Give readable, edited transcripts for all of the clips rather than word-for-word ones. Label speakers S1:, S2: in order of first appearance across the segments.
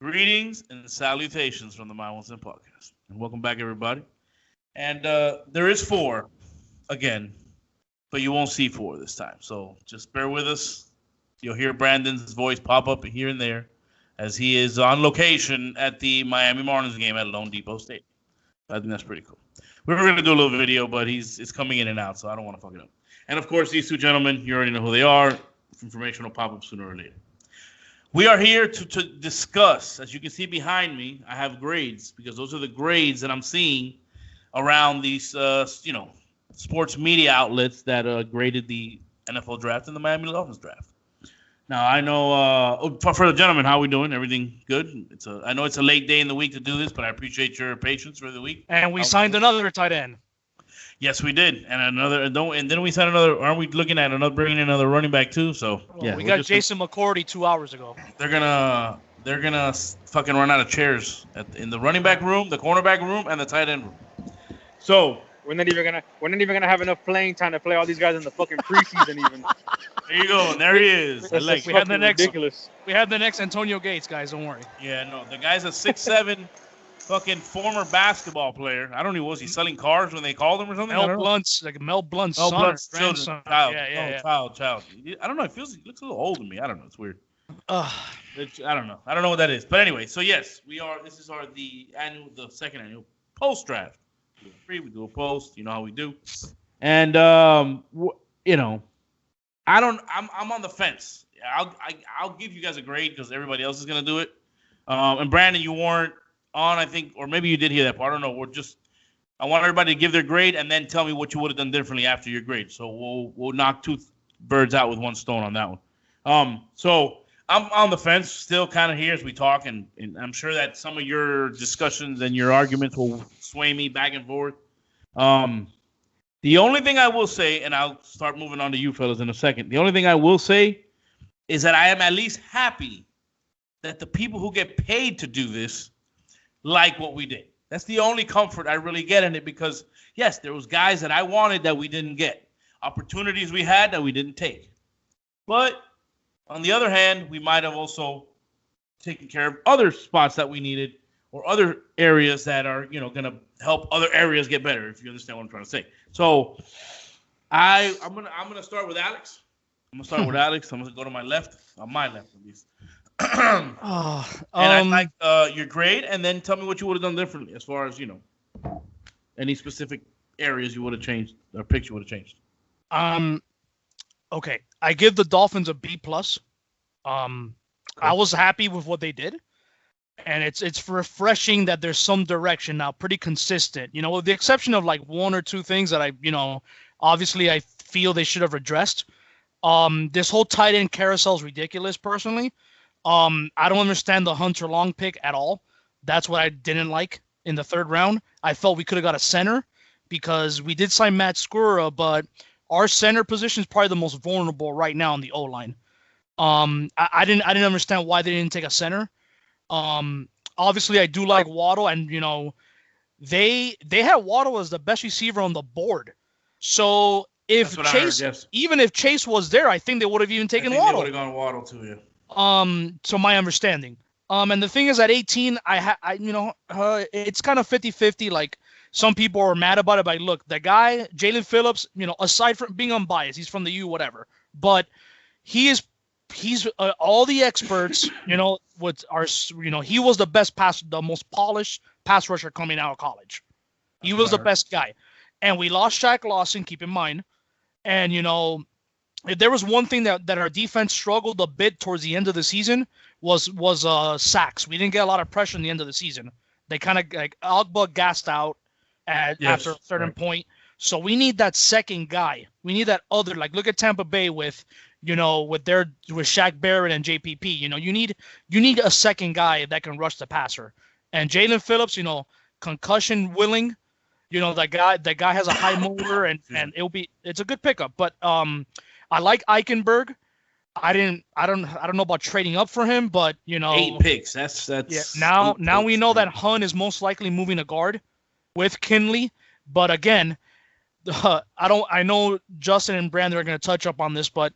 S1: Greetings and salutations from the My One Cent podcast. And welcome back, everybody. And there is four again, but you won't see four this time. So just bear with us. You'll hear Brandon's voice pop up here and there as he is on location at the Miami Marlins game at Lone Depot Stadium. I think that's pretty cool. We were going to do a little video, but it's coming in and out, so I don't want to fuck it up. And, of course, these two gentlemen, you already know who they are. Information will pop up sooner or later. We are here to discuss, as you can see behind me, I have grades because those are the grades that I'm seeing around these, sports media outlets that graded the NFL draft and the Miami Dolphins draft. Now, I know, for the gentlemen, how are we doing? Everything good? I know it's a late day in the week to do this, but I appreciate your patience for the week.
S2: And we signed another tight end.
S1: Yes, we did, and then we signed another. Aren't we looking at bringing in another running back too? So
S2: yeah, we got Jason McCourty 2 hours ago.
S1: They're gonna fucking run out of chairs in the running back room, the cornerback room, and the tight end room. So
S3: we're not even gonna have enough playing time to play all these guys in the fucking preseason even.
S1: There you go, and there he is.
S2: We had the next Antonio Gates, guys. Don't worry.
S1: Yeah, no, the guy's a 6'7". Fucking former basketball player. I don't know. Was he selling cars when they called him or something?
S2: Mel Blunt's son,
S1: children, child. Yeah. Child. I don't know. He looks a little old to me. I don't know. It's weird. I don't know. I don't know what that is. But anyway, so yes, we are. This is the second annual post draft. We do a post. You know how we do. And I'm on the fence. I'll give you guys a grade because everybody else is gonna do it. And Brandon, you weren't on, I think, or maybe you did hear that part. I don't know. I want everybody to give their grade and then tell me what you would have done differently after your grade. So we'll knock two birds out with one stone on that one. So I'm on the fence, still kind of here as we talk, and I'm sure that some of your discussions and your arguments will sway me back and forth. The only thing I will say, and I'll start moving on to you fellas in a second. The only thing I will say is that I am at least happy that the people who get paid to do this like what we did. That's the only comfort I really get in it because, yes, there was guys that I wanted that we didn't get. Opportunities we had that we didn't take. But on the other hand, we might have also taken care of other spots that we needed or other areas that are, going to help other areas get better, if you understand what I'm trying to say. So I'm gonna start with Alex. I'm gonna go to my left, on my left at least. And I'd like your grade, and then tell me what you would have done differently as far as any specific areas you would have changed or picks you would have changed.
S2: Okay, I give the Dolphins a B+. I was happy with what they did, and it's refreshing that there's some direction now, pretty consistent. With the exception of like one or two things that obviously I feel they should have addressed. This whole tight end carousel is ridiculous, personally. I don't understand the Hunter Long pick at all. That's what I didn't like in the third round. I felt we could have got a center because we did sign Matt Skura, but our center position is probably the most vulnerable right now on the O-line. I didn't understand why they didn't take a center. Obviously I do like Waddle, and they had Waddle as the best receiver on the board. So if Chase was there, I think they would have even taken Waddle.
S1: They would have gone Waddle too, yeah.
S2: So my understanding. And the thing is, at 18, it's kind of 50-50. Like, some people are mad about it, but look, the guy, Jalen Phillips, aside from being unbiased, he's from the U, whatever. But he's all the experts, he was the best the most polished pass rusher coming out of college. He was the best guy. And we lost Shaq Lawson, keep in mind. And, if there was one thing that our defense struggled a bit towards the end of the season was sacks. We didn't get a lot of pressure in the end of the season. They kind of like Agba gassed out after a certain point. So we need that second guy. We need that other, like, look at Tampa Bay with Shaq Barrett and JPP. You need a second guy that can rush the passer. And Jalen Phillips, concussion willing. That guy has a high motor and it's a good pickup. But I like Eichenberg. I don't know about trading up for him, but
S1: 8 picks. That's
S2: yeah. Now we know that Hunt is most likely moving a guard with Kinley, but again, I know Justin and Brandon are going to touch up on this, but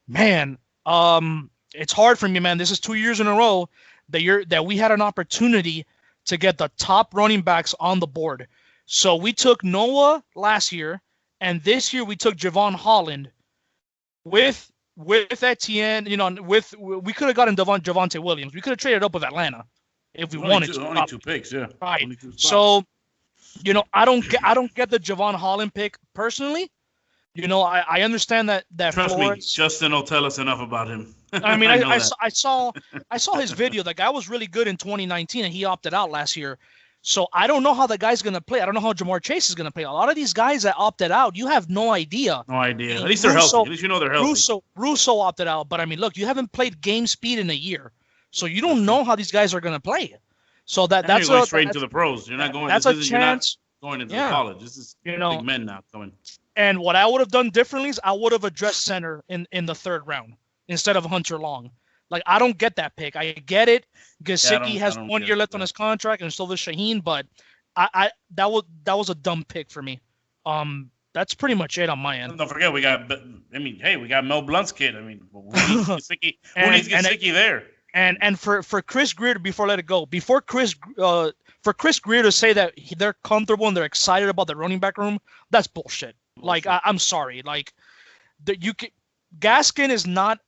S2: man, it's hard for me, man. This is 2 years in a row that we had an opportunity to get the top running backs on the board. So we took Noah last year, and this year we took Javon Holland with Etienne. We could have gotten Javonte Williams. We could have traded up with Atlanta if we wanted to.
S1: Only 2 picks, yeah.
S2: Right. So, I don't get the Javon Holland pick personally. I understand that
S1: Trust
S2: Florence,
S1: me, Justin will tell us enough about him.
S2: I mean, I saw his video. The guy was really good in 2019, and he opted out last year. So I don't know how the guy's gonna play. I don't know how Jamar Chase is gonna play. A lot of these guys that opted out, you have no idea.
S1: No idea. At least they're healthy. At least they're healthy.
S2: Russo opted out, but I mean, look, you haven't played game speed in a year, so you don't know how these guys are gonna play. So that's
S1: going straight into the pros. You're not going.
S2: That's a chance.
S1: Going into the college. This is big men now coming.
S2: And what I would have done differently is I would have addressed center in the 3rd round instead of Hunter Long. Like, I don't get that pick. I get it. Gesicki has 1 year left on his contract, and so does Shaheen. But that was a dumb pick for me. That's pretty much it on my end.
S1: Don't forget, we got Mel Blunt's kid. I mean, who needs Gesicki there?
S2: And for Chris Greer, before I let it go, for Chris Greer to say that they're comfortable and they're excited about the running back room, that's bullshit. Like, I'm sorry. Like, Gaskin is not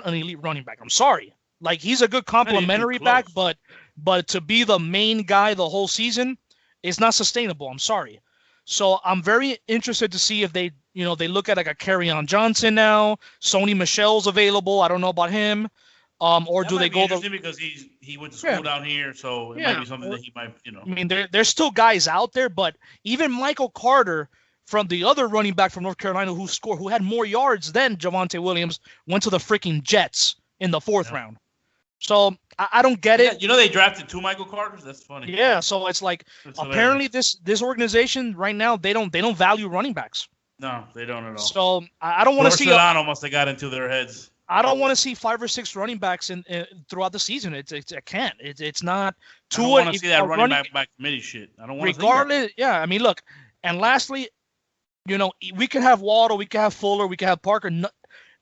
S2: an elite running back. I'm sorry. Like, he's a good complimentary back, but to be the main guy the whole season, it's not sustainable. I'm sorry. So I'm very interested to see if they look at like a Kerryon Johnson now. Sony Michel's available. I don't know about him. Or
S1: that
S2: do they go
S1: because he went to school down here, so it might be something that he might.
S2: I mean, there's still guys out there, but even Michael Carter, from the other running back from North Carolina who had more yards than Javonte Williams, went to the freaking Jets in the 4th round. So I don't get it.
S1: They drafted 2 Michael Carters. That's funny.
S2: Yeah, so it's like apparently this organization right now they don't value running backs.
S1: No, they don't at all.
S2: So I don't want to see.
S1: Solano must have got into their heads.
S2: I don't want to see 5 or 6 running backs in throughout the season. I can't. It's not.
S1: I don't want to see that running back committee shit. I don't want to see that.
S2: Regardless, yeah. I mean, look, and lastly, we could have Waddle, we could have Fuller, we could have Parker.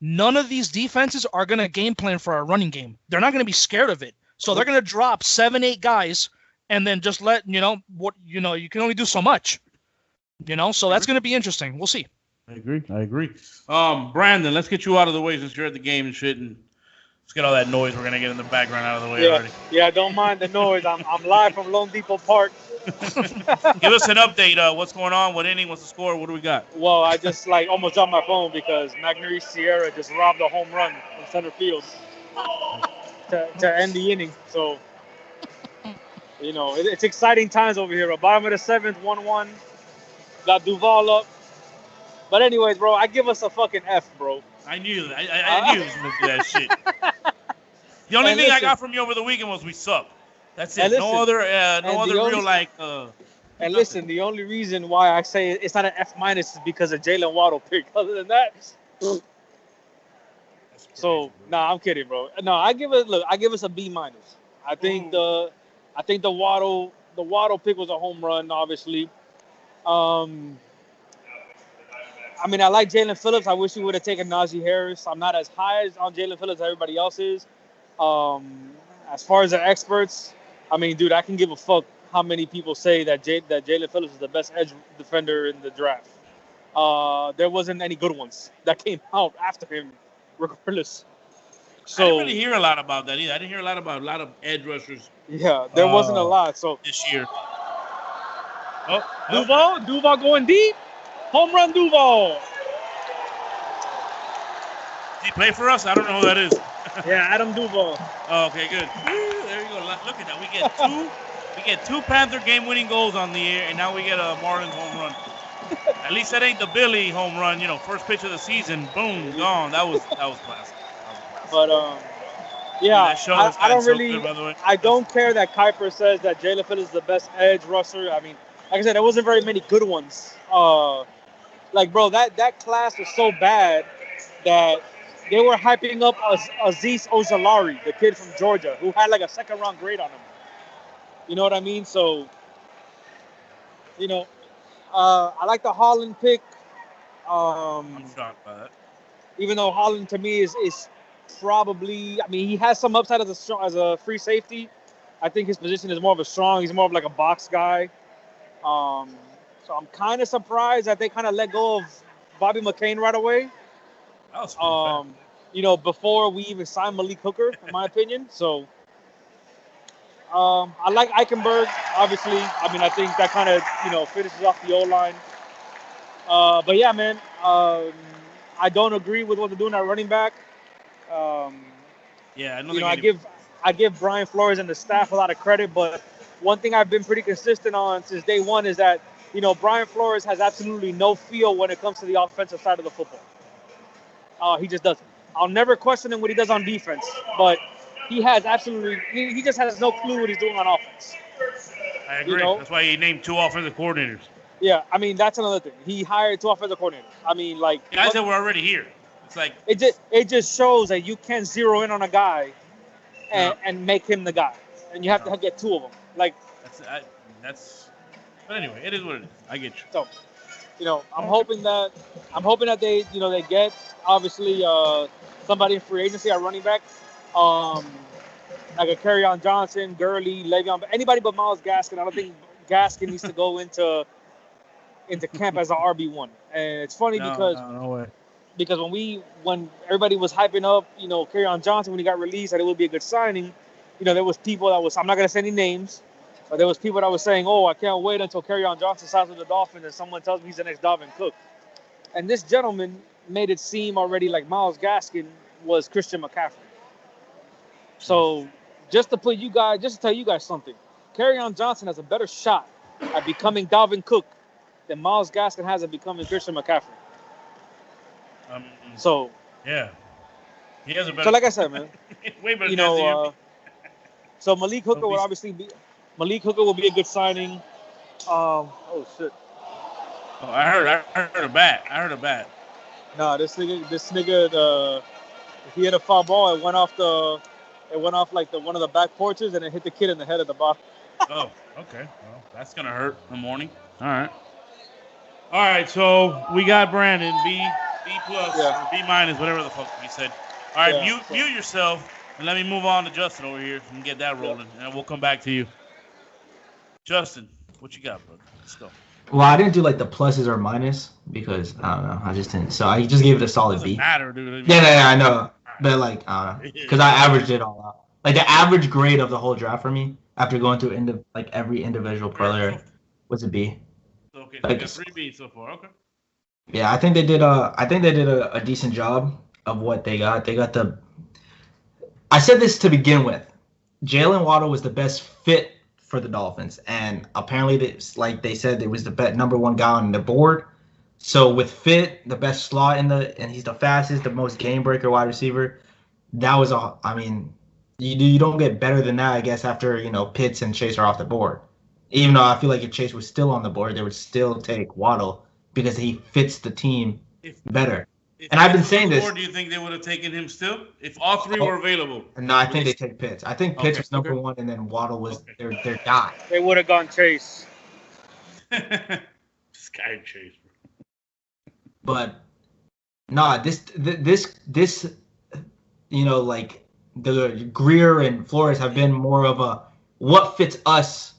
S2: None of these defenses are going to game plan for a running game. They're not going to be scared of it. So they're going to drop 7, 8 guys and then just let, you can only do so much. So that's going to be interesting. We'll see.
S1: I agree. Brandon, let's get you out of the way since you're at the game and shit, and let's get all that noise we're going to get in the background out of the way already.
S3: Yeah, don't mind the noise. I'm live from Lone Depot Park.
S1: Give us an update. What's going on? What inning? What's the score? What do we got?
S3: Well, I just almost dropped my phone because Magneuris Sierra just robbed a home run in center field to end the inning. So, it's exciting times over here. Bottom of the 7th, 1-1. Got Duval up. But anyways, bro, I give us a fucking F, bro.
S1: I knew that. I knew he was going to do that shit. The only thing I got from you over the weekend was we suck. That's it. No other real like.
S3: And listen, the only reason why I say it's not an F- is because of Jalen Waddle pick. Other than that, so I'm kidding, bro. No, I give us a B-. I think the Waddle pick was a home run, obviously. I mean, I like Jalen Phillips. I wish he would have taken Najee Harris. I'm not as high on Jalen Phillips as everybody else is. As far as the experts, I mean, dude, I can give a fuck how many people say that Jalen Phillips is the best edge defender in the draft. There wasn't any good ones that came out after him, regardless. So
S1: I didn't really hear a lot about that either. I didn't hear a lot of edge rushers.
S3: Yeah, there wasn't a lot. So
S1: this year.
S3: Duval going deep. Home run Duval.
S1: Does he play for us? I don't know who that is.
S3: Yeah, Adam Duval.
S1: Oh, okay, good. There you go. Look at that. We get two Panther game-winning goals on the air, and now we get a Marlins home run. At least that ain't the Billy home run. First pitch of the season, boom, gone. That was classic.
S3: But yeah, I don't really. So good, I don't care that Kuiper says that Jalen Phillips is the best edge rusher. I mean, like I said, there wasn't very many good ones. Bro, that class was so bad that they were hyping up Azeez Ojulari, the kid from Georgia, who had like a second-round grade on him. You know what I mean? So, I like the Holland pick.
S1: I'm shocked by that.
S3: Even though Holland to me is probably. I mean, he has some upside as a free safety. I think his position is more of a strong. He's more of like a box guy. So I'm kind of surprised that they kind of let go of Bobby McCain right away.
S1: That was
S3: Before we even signed Malik Hooker, in my opinion. So I like Eichenberg, obviously. I mean, I think that kind of, finishes off the O-line. But yeah, man, I don't agree with what they're doing at running back. I give Brian Flores and the staff a lot of credit, but one thing I've been pretty consistent on since day one is that, Brian Flores has absolutely no feel when it comes to the offensive side of the football. He just doesn't. I'll never question him what he does on defense, but he just has no clue what he's doing on offense.
S1: I agree. That's why he named 2 offensive coordinators.
S3: Yeah, I mean, that's another thing. He hired 2 offensive coordinators. I mean, like...
S1: Guys that were already here. It's like...
S3: It just shows that you can't zero in on a guy and make him the guy. And you have to get 2 of them. Like...
S1: That's... But anyway, it is what it is. I get you.
S3: So, I'm hoping that they, they get, obviously, somebody in free agency at running back. Like a Kerryon Johnson, Gurley, Le'Veon, anybody but Myles Gaskin. I don't think Gaskin needs to go into camp as an RB1. And it's funny because when everybody was hyping up, Kerryon Johnson when he got released, that it would be a good signing. There was people I'm not gonna say any names, but there was people that was saying, "Oh, I can't wait until Kerryon Johnson signs with the Dolphins and someone tells me he's the next Dalvin Cook." And this gentleman made it seem already like Myles Gaskin was Christian McCaffrey. So just to tell you guys something, Kerryon Johnson has a better shot at becoming Dalvin Cook than Myles Gaskin has at becoming Christian McCaffrey. So
S1: yeah, he has a better.
S3: So like I said, man,
S1: way better.
S3: So Malik Hooker will obviously be. Malik Hooker will be a good signing. Oh shit!
S1: Oh, I heard a bat.
S3: Nah, this nigga, he hit a foul ball. It went off like one of the back porches, and it hit the kid in the head at the bottom.
S1: Oh, okay. Well, that's gonna hurt in the morning. All right. So we got Brandon B plus, or B minus, whatever the fuck he said. All right, mute yourself, and let me move on to Justin over here and get that rolling, and we'll come back to you. Justin, what you got, brother? Let's go.
S4: Well, I didn't do like the pluses or minus because I don't know. I just didn't. So I just gave it a solid B.
S1: Doesn't matter, dude.
S4: Yeah, I know. But like, I don't know, because I averaged it all out. Like the average grade of the whole draft for me, after going through every individual player, was a B.
S1: Okay, so you got 3 B's so far. Okay.
S4: Yeah, I think they did a decent job of what they got. They got I said this to begin with. Jalen Waddle was the best fit for the Dolphins, and apparently they said it was the number 1 guy on the board. So with fit, the best slot and he's the fastest, the most game breaker wide receiver. That was you don't get better than that, I guess, after Pitts and Chase are off the board. Even though I feel like if Chase was still on the board, they would still take Waddle because he fits the team better. And I've been saying this.
S1: Or do you think they would have taken him still if all 3 were available?
S4: No, I think they take Pitts. I think Pitts was number 1, and then Waddle was their guy.
S3: They would have gone Chase.
S1: Sky Chase.
S4: But this like the Greer and Flores have been more of a what fits us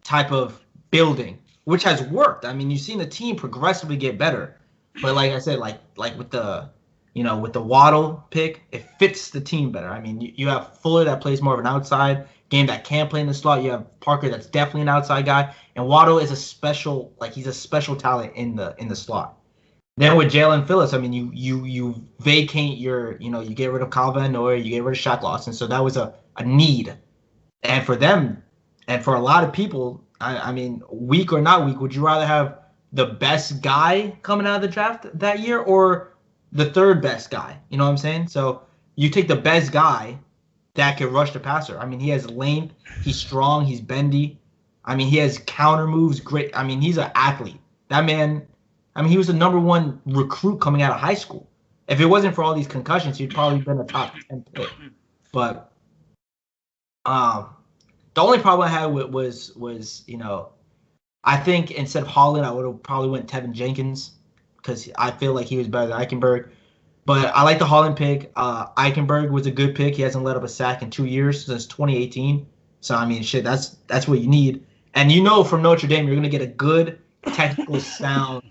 S4: type of building, which has worked. I mean, you've seen the team progressively get better. But like I said, like with the Waddle pick, it fits the team better. I mean, you have Fuller that plays more of an outside game that can play in the slot. You have Parker that's definitely an outside guy, and Waddle is he's a special talent in the slot. Then with Jalen Phillips, I mean, you vacate you get rid of Kyle Van Noy, you get rid of Shaq Lawson, so that was a need. And for them, and for a lot of people, I mean, weak or not weak, would you rather have the best guy coming out of the draft that year or the 3rd best guy? You know what I'm saying? So you take the best guy that can rush the passer. I mean, he has length, he's strong, he's bendy. I mean, he has counter moves, great. I mean, he's an athlete. That man, I mean, he was the number 1 recruit coming out of high school. If it wasn't for all these concussions, he'd probably been a top 10 pick. But the only problem I had was I think instead of Holland, I would have probably went Tevin Jenkins because I feel like he was better than Eichenberg. But I like the Holland pick. Eichenberg was a good pick. He hasn't let up a sack in 2 years since 2018. So I mean, shit, that's what you need. And you know, from Notre Dame, you're gonna get a good, technical, sound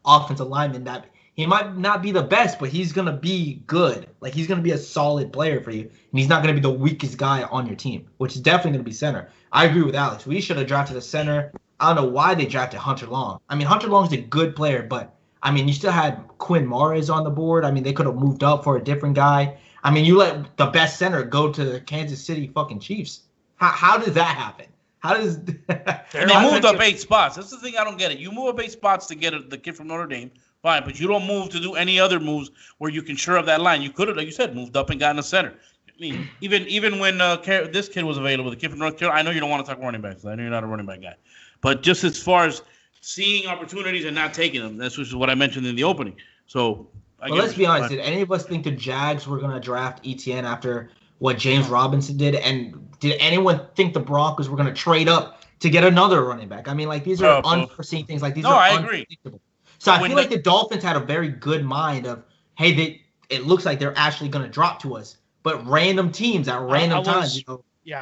S4: offensive lineman. That he might not be the best, but he's gonna be good. Like he's gonna be a solid player for you, and he's not gonna be the weakest guy on your team, which is definitely gonna be center. I agree with Alex. We should have drafted a center. I don't know why they drafted Hunter Long. I mean, Hunter Long's a good player, but I mean, you still had Quinn Morris on the board. I mean, they could have moved up for a different guy. I mean, you let the best center go to the Kansas City fucking Chiefs. How does that happen? How does
S1: and they moved up 8 spots? That's the thing I don't get it. You move up 8 spots to get the kid from Notre Dame, fine, but you don't move to do any other moves where you can shore up that line. You could have, like you said, moved up and gotten a center. I mean, even when this kid was available, the kid from North Carolina, I know you don't want to talk running backs. I know you're not a running back guy. But just as far as seeing opportunities and not taking them, that's just what I mentioned in the opening. So,
S4: let's be honest. Did any of us think the Jags were going to draft ETN after what James Robinson did? And did anyone think the Broncos were going to trade up to get another running back? I mean, like, these are unforeseen things. Like, these are unpredictable. So I feel like the Dolphins had a very good mind of, hey, it looks like they're actually going to drop to us. But random teams at random times,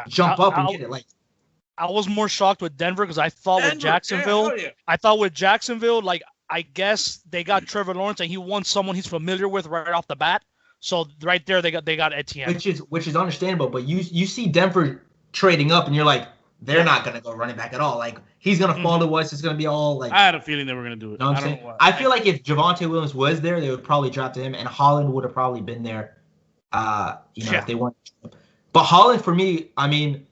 S4: jump up and get it. Like,
S2: I was more shocked with Denver because I thought with Jacksonville, like, I guess they got Trevor Lawrence and he wants someone he's familiar with right off the bat. So right there they got Etienne,
S4: which is understandable. But you see Denver trading up and you're like, they're not gonna go running back at all. Like he's gonna fall to us. It's gonna be all like.
S1: I had a feeling they were gonna do it.
S4: You know what I'm saying? I feel like if Javonte Williams was there, they would probably draft him, and Holland would have probably been there. If they wanted. But Holland, for me, I mean,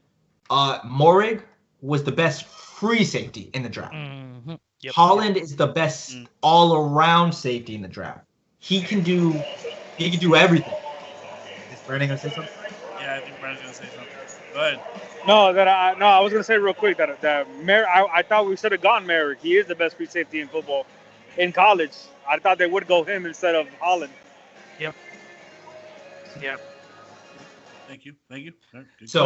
S4: Morig was the best free safety in the draft.
S2: Mm-hmm. Yep.
S4: Holland is the best all-around safety in the draft. He can do everything. Is Brandon gonna say something?
S1: Yeah, I think Brandon's gonna say something. Go ahead.
S3: I was gonna say real quick that I thought we should have gotten Merrick. He is the best free safety in football, in college. I thought they would go him instead of Holland.
S2: Yep.
S1: Thank you. Right,
S4: so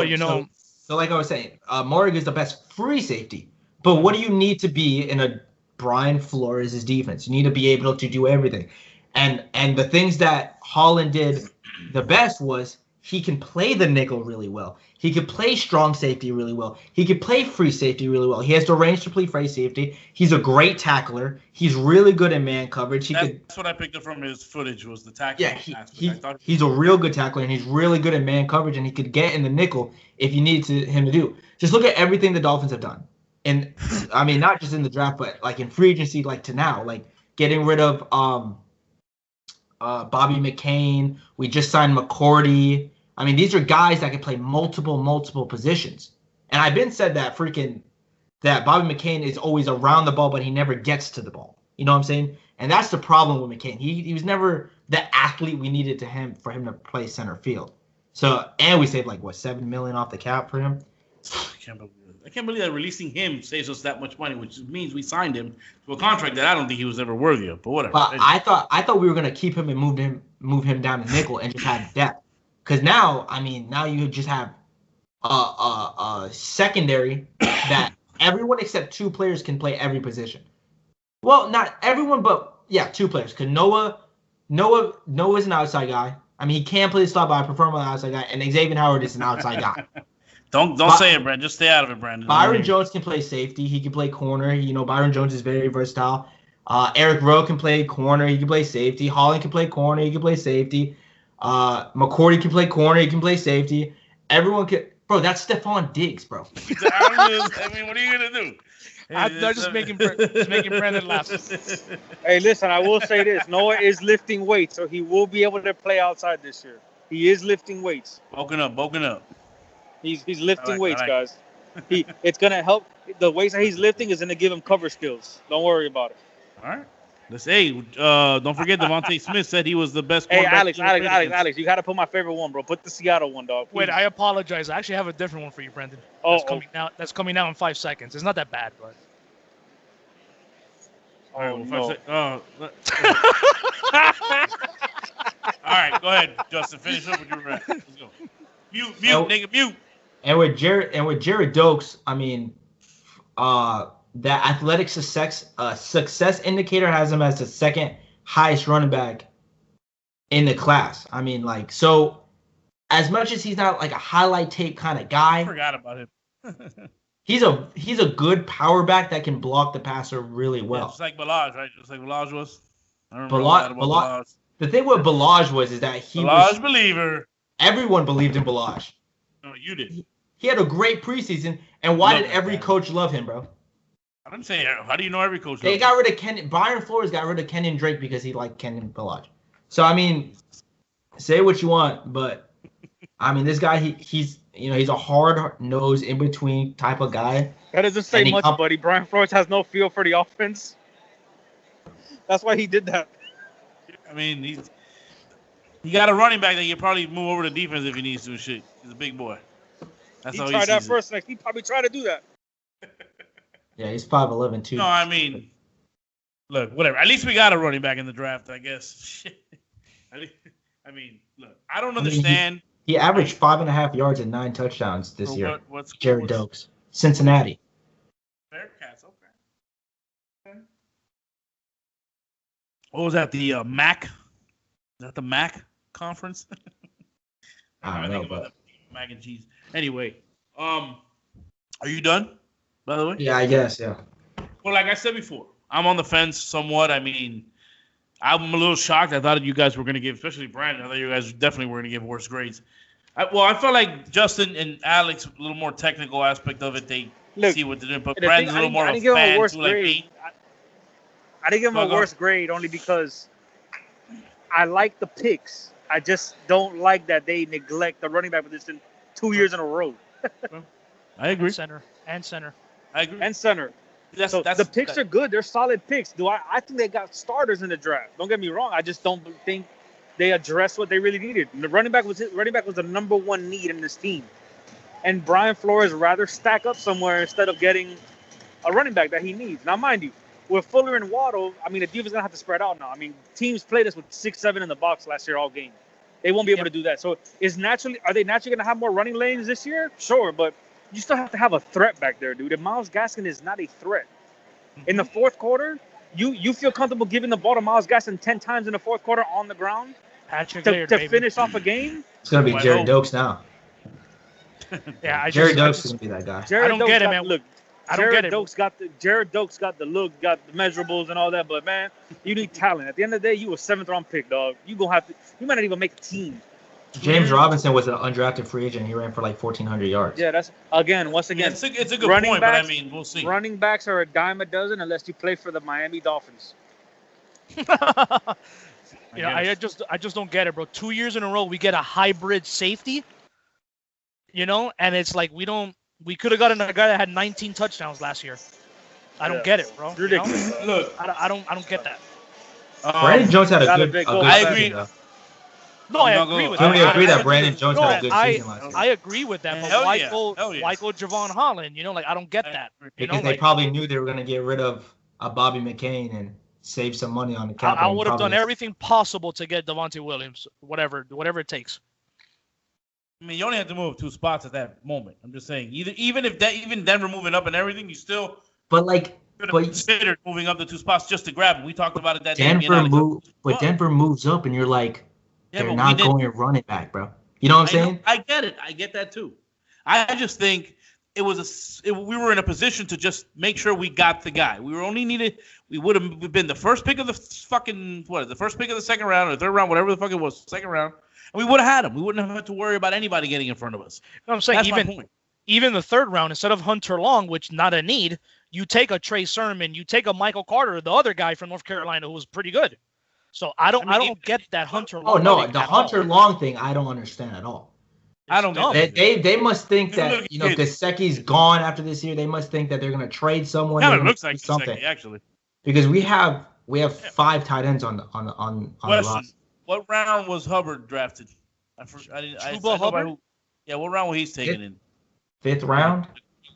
S4: like I was saying, Morig is the best free safety. But what do you need to be in a Brian Flores' defense? You need to be able to do everything. And the things that Holland did the best was he can play the nickel really well. He could play strong safety really well. He could play free safety really well. He has the range to play free safety. He's a great tackler. He's really good in man coverage.
S1: That's what I picked up from his footage was the tackling.
S4: Yeah, he's a real good tackler, and he's really good in man coverage, and he could get in the nickel if you needed him to do. Just look at everything the Dolphins have done. And, I mean, not just in the draft, but, like, in free agency, like, to now. Like, getting rid of Bobby McCain. We just signed McCourty. I mean, these are guys that can play multiple positions. And I've been said that Bobby McCain is always around the ball, but he never gets to the ball. You know what I'm saying? And that's the problem with McCain. He was never the athlete we needed for him to play center field. So, and we saved like, what, $7 million off the cap for him?
S1: I can't believe that releasing him saves us that much money, which means we signed him to a contract that I don't think he was ever worthy of. But whatever.
S4: But I thought we were gonna keep him and move him down to nickel and just have depth. Because now you just have a secondary that everyone except 2 players can play every position. Well, not everyone, but yeah, 2 players. Because Noah's an outside guy. I mean, he can play the slot, but I prefer him on the outside guy. And Xavier Howard is an outside guy.
S1: Don't say it, Brandon. Just stay out of it, Brandon.
S4: Byron Jones can play safety. He can play corner. Byron Jones is very versatile. Eric Rowe can play corner. He can play safety. Holland can play corner. He can play safety. McCourty can play corner. He can play safety. Everyone can. Bro, that's Stephon Diggs, bro.
S1: I mean, what are you gonna do?
S2: I'm just making Brandon laugh.
S3: Hey, listen, I will say this: Noah is lifting weights, so he will be able to play outside this year. He is lifting weights.
S1: Bulking up.
S3: He's lifting weights, guys. It's gonna help. The weights that he's lifting is gonna give him cover skills. Don't worry about it.
S1: All right. Don't forget Devontae Smith said he was the best.
S3: Hey, Alex, you gotta put my favorite one, bro. Put the Seattle one, dog. Please.
S2: Wait, I apologize. I actually have a different one for you, Brendan. That's coming out in 5 seconds. It's not that bad, but.
S1: All right, go ahead, Justin. Finish up with your rap. Let's go. Mute, nigga, mute.
S4: And with Jared Dokes, I mean, that athletic success indicator has him as the second highest running back in the class. I mean, like, so as much as he's not like a highlight tape kind of guy,
S1: I forgot about him.
S4: he's a good power back that can block the passer really well.
S1: Yeah, just like Balaj, right? Just like Balaj was. I remember all that about Balaj.
S4: The thing with Balaj was that he
S1: Balaj
S4: was
S1: believer.
S4: Everyone believed in Balaj.
S1: No, you did.
S4: He had a great preseason, and why did every coach love him, bro?
S1: I didn't say. How do you know every coach?
S4: They got rid of Ken. Brian Flores got rid of Kenyon Drake because he liked Kenyon Balaj. So I mean, say what you want, but I mean, this guy, he's a hard nose in between type of guy.
S3: That doesn't say much, buddy. Brian Flores has no feel for the offense. That's why he did that.
S1: I mean, he got a running back that you probably move over to defense if he needs to. Shit, he's a big boy. That's how he tried that first.
S3: He probably tried to do that.
S4: Yeah, he's 5'11" too.
S1: No, I mean, look, whatever. At least we got a running back in the draft, I guess. I mean, look, I don't understand.
S4: He averaged 5.5 yards and 9 touchdowns this year.
S1: What's
S4: Jared Dokes, Cincinnati.
S1: Bearcats, okay. What was that? The MAC? Is that the MAC conference?
S4: I don't know, but
S1: mac and cheese. Anyway, are you done? By the way.
S4: Yeah, I guess. Yeah.
S1: Well, like I said before, I'm on the fence somewhat. I mean, I'm a little shocked. I thought you guys were going to give, especially Brandon. I thought you guys definitely were going to give worse grades. I felt like Justin and Alex, a little more technical aspect of it. They see what they're doing, but Brandon's a little more of a fan. I
S3: didn't give him a worse grade only because I like the picks. I just don't like that they neglect the running back position 2 years in a row.
S1: I agree.
S2: Center.
S1: I agree.
S3: And center. The picks are good. They're solid picks. I think they got starters in the draft. Don't get me wrong. I just don't think they addressed what they really needed. The running back was the number one need in this team. And Brian Flores rather stack up somewhere instead of getting a running back that he needs. Now, mind you, with Fuller and Waddle, I mean, the defense is going to have to spread out now. I mean, teams played us with 6-7 in the box last year all game. They won't be able to do that. So are they naturally going to have more running lanes this year? Sure, but you still have to have a threat back there, dude. And Myles Gaskin is not a threat. In the fourth quarter, you feel comfortable giving the ball to Myles Gaskin 10 times in the fourth quarter on the ground to finish off a game?
S4: It's going to be Jared Dokes now.
S2: Yeah,
S4: Jared Dokes is going to be that guy.
S2: I don't get it, man. Look,
S3: Jared Dokes got the look, got the measurables and all that, but man, you need talent. At the end of the day, you a 7th-round pick, dog. You might not even make a team.
S4: James Robinson was an undrafted free agent. He ran for like 1,400 yards.
S3: Yeah, once again,
S1: it's a good point, but I mean, we'll see.
S3: Running backs are a dime a dozen unless you play for the Miami Dolphins.
S2: I just don't get it, bro. 2 years in a row, we get a hybrid safety. And it's like we could have gotten a guy that had 19 touchdowns last year. I don't get it, bro.
S3: Ridiculous.
S1: Look,
S2: I don't get that.
S4: Brandon Jones had a good
S1: I agree.
S2: No, I agree with
S4: that.
S2: I
S4: agree that Brandon Jones had a good season last year.
S2: I agree with that, but why go Javon Holland? I don't get that.
S4: Because they probably knew they were going to get rid of Bobby McCain and save some money on the cap.
S2: I would have done everything possible to get Devontae Williams, whatever it takes.
S1: I mean, you only had to move 2 spots at that moment. I'm just saying, even Denver moving up and everything, you still considered moving up the 2 spots just to grab him. We talked about it that day.
S4: Denver moves up, and you're like, they're not going running back, bro. You know what I'm saying?
S1: I get it. I get that too. I just think we were in a position to just make sure we got the guy. We would have been the first pick of the first pick of the second round or third round, whatever the fuck it was, second round. And we would have had him. We wouldn't have had to worry about anybody getting in front of us.
S2: You know what I'm saying? Even the third round, instead of Hunter Long, which not a need, you take a Trey Sermon, you take a Michael Carter, the other guy from North Carolina who was pretty good. So I don't get that Hunter Long.
S4: Oh no, the Hunter Long thing I don't understand at all.
S1: I don't get it.
S4: They must think that Gesicki's gone after this year. They must think that they're gonna trade someone.
S1: It looks like something actually.
S4: Because we have 5 tight ends on the roster.
S1: What round was Hubbard drafted? Hubbard? Yeah, what round was he taken in?
S4: 5th round?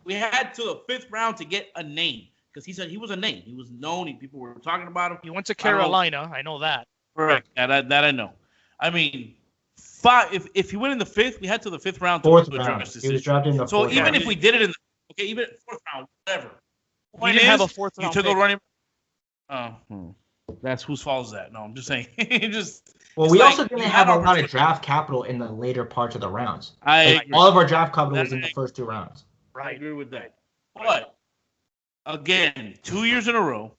S1: We had to the 5th round to get a name because he said he was a name. He was known. People were talking about him.
S2: He went to Carolina. I know that.
S1: Correct. That I know. I mean, 5. If he went in the 5th, we had to the 5th round to
S4: 4th round. He was drafted in the 4th round.
S1: So even if we did it in even 4th round, whatever.
S2: We didn't have a 4th round.
S1: You took a running. That's whose fault is that? No, I'm just saying.
S4: Well, we also didn't have a lot of draft capital in the later parts of the rounds. All of our draft capital was in the first 2 rounds.
S1: Right. I agree with that. But again, 2 years in a row,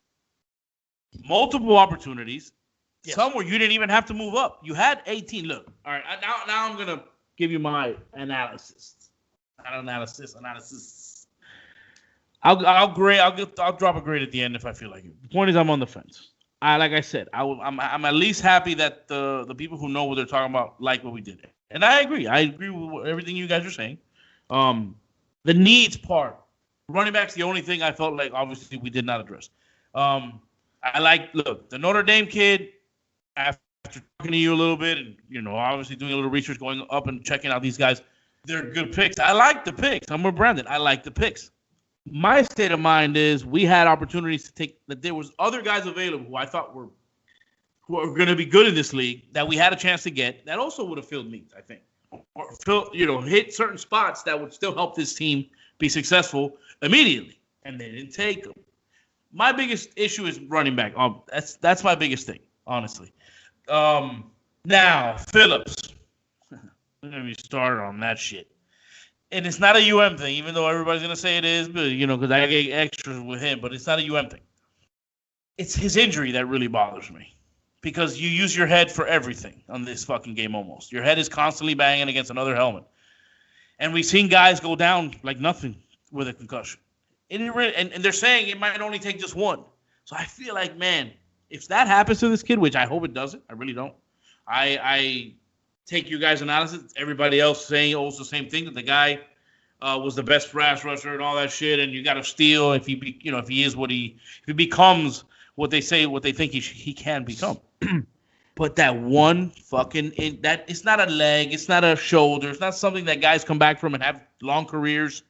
S1: multiple opportunities. Yes. Some where you didn't even have to move up. You had 18. Look, all right. Now I'm gonna give you my analysis. Not analysis. I'll drop a grade at the end if I feel like it. The point is, I'm on the fence. Like I said, I'm at least happy that the people who know what they're talking about like what we did, and I agree. I agree with everything you guys are saying. The needs part, running back's the only thing I felt like obviously we did not address. Look, the Notre Dame kid. After talking to you a little bit, and obviously doing a little research, going up and checking out these guys, they're good picks. I like the picks. I'm with Brandon. I like the picks. My state of mind is we had opportunities to take that. There was other guys available who I thought were going to be good in this league that we had a chance to get. That also would have filled needs, I think, or hit certain spots that would still help this team be successful immediately, and they didn't take them. My biggest issue is running back. That's my biggest thing, honestly. Now, Phillips. Let me start on that shit. And it's not a UM thing, even though everybody's going to say it is, but, because I get extras with him, but it's not a UM thing. It's his injury that really bothers me. Because you use your head for everything on this fucking game almost. Your head is constantly banging against another helmet. And we've seen guys go down like nothing with a concussion. And they're saying it might only take just one. So I feel like, man, if that happens to this kid, which I hope it doesn't, I really don't. I take you guys' analysis. Everybody else saying also the same thing, that the guy was the best pass rusher and all that shit, and you got to steal if he becomes what they think he can become. But that one fucking it's not a leg, it's not a shoulder, it's not something that guys come back from and have long careers.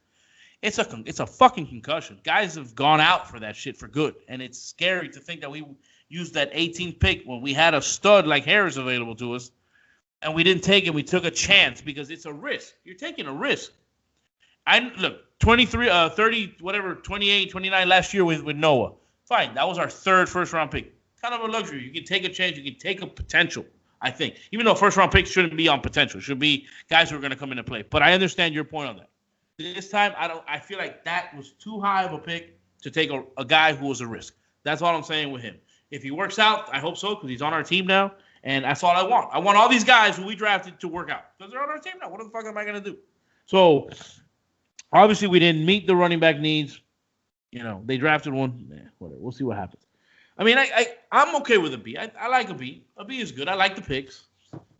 S1: It's a fucking concussion. Guys have gone out for that shit for good, and it's scary to think that we used that 18th pick when we had a stud like Harris available to us, and we didn't take it. We took a chance because it's a risk. You're taking a risk. Look, 23, 30, whatever, 28, 29 last year with Noah. Fine, that was our third first-round pick. Kind of a luxury. You can take a chance. You can take a potential, I think. Even though first-round picks shouldn't be on potential. It should be guys who are going to come into play. But I understand your point on that. This time, I feel like that was too high of a pick to take a guy who was a risk. That's all I'm saying with him. If he works out, I hope so, because he's on our team now, and that's all I want. I want all these guys who we drafted to work out, because they're on our team now. What the fuck am I going to do? So, obviously, we didn't meet the running back needs. They drafted one. Whatever. We'll see what happens. I mean, I'm okay with a B. I like a B. A B is good. I like the picks.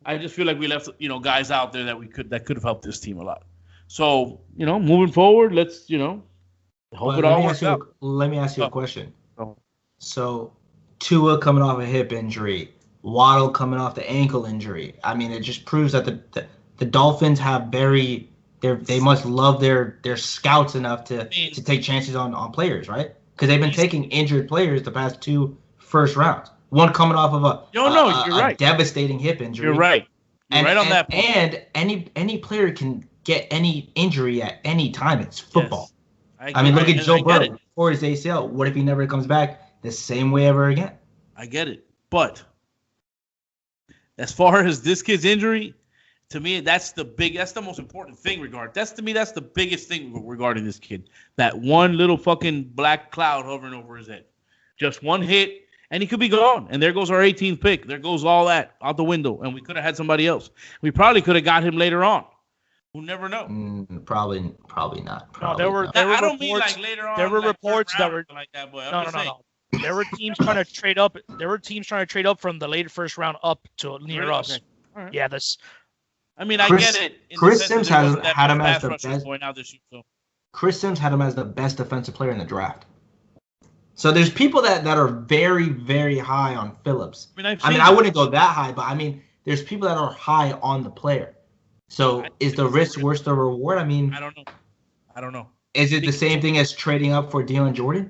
S1: I just feel like we left, guys out there that could have helped this team a lot. So, moving forward, let's, hope it all works out.
S4: Let me ask you a question. Oh. So, Tua coming off a hip injury, Waddle coming off the ankle injury. I mean, it just proves that the Dolphins have they must love their scouts enough to take chances on players, right? Because they've been taking injured players the past 2 first rounds. One coming off of a devastating hip injury.
S1: You're right. You're right on that point.
S4: And any player can get any injury at any time. It's football. Yes. I mean, look at Joe Burrow for his ACL. What if he never comes back the same way ever again?
S1: I get it. But as far as this kid's injury, to me, that's the most important thing that's the biggest thing regarding this kid. That one little fucking black cloud hovering over his head. Just one hit, and he could be gone. And there goes our 18th pick. There goes all that out the window. And we could have had somebody else. We probably could have got him later on. We'll never know.
S4: Probably not.
S2: No, there were
S1: I don't
S2: reports,
S1: mean like later on.
S2: There were reports that were
S1: like that, boy.
S2: No. There were teams trying to trade up. There were teams trying to trade up from the late first round up to near us.
S1: Okay. Right.
S2: Yeah, that's.
S1: I mean, I get it.
S4: Chris Sims had him as the best.
S1: Chris
S4: Sims had him as the best defensive player in the draft. So there's people that are very, very high on Phillips. I wouldn't go that high, but there's people that are high on the player. So is the risk worth the reward? I
S1: don't know.
S4: Is it the same thing as trading up for Deion Jordan?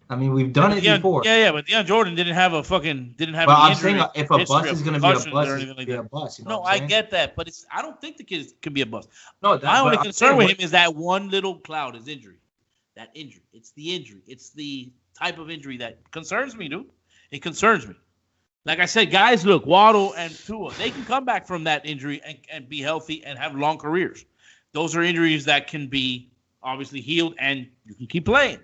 S4: I mean, we've done it before.
S1: Yeah, but Deion Jordan didn't have
S4: Well,
S1: I'm
S4: saying if a bust is going to be a bust, it's going to be a bust.
S1: No, I get that, but I don't think the kid can be a bust.
S4: No,
S1: my only concern with him is that one little cloud is injury. That injury. It's the injury. It's the type of injury that concerns me, dude. It concerns me. Like I said, guys, look, Waddle and Tua, they can come back from that injury and be healthy and have long careers. Those are injuries that can be obviously healed and you can keep playing.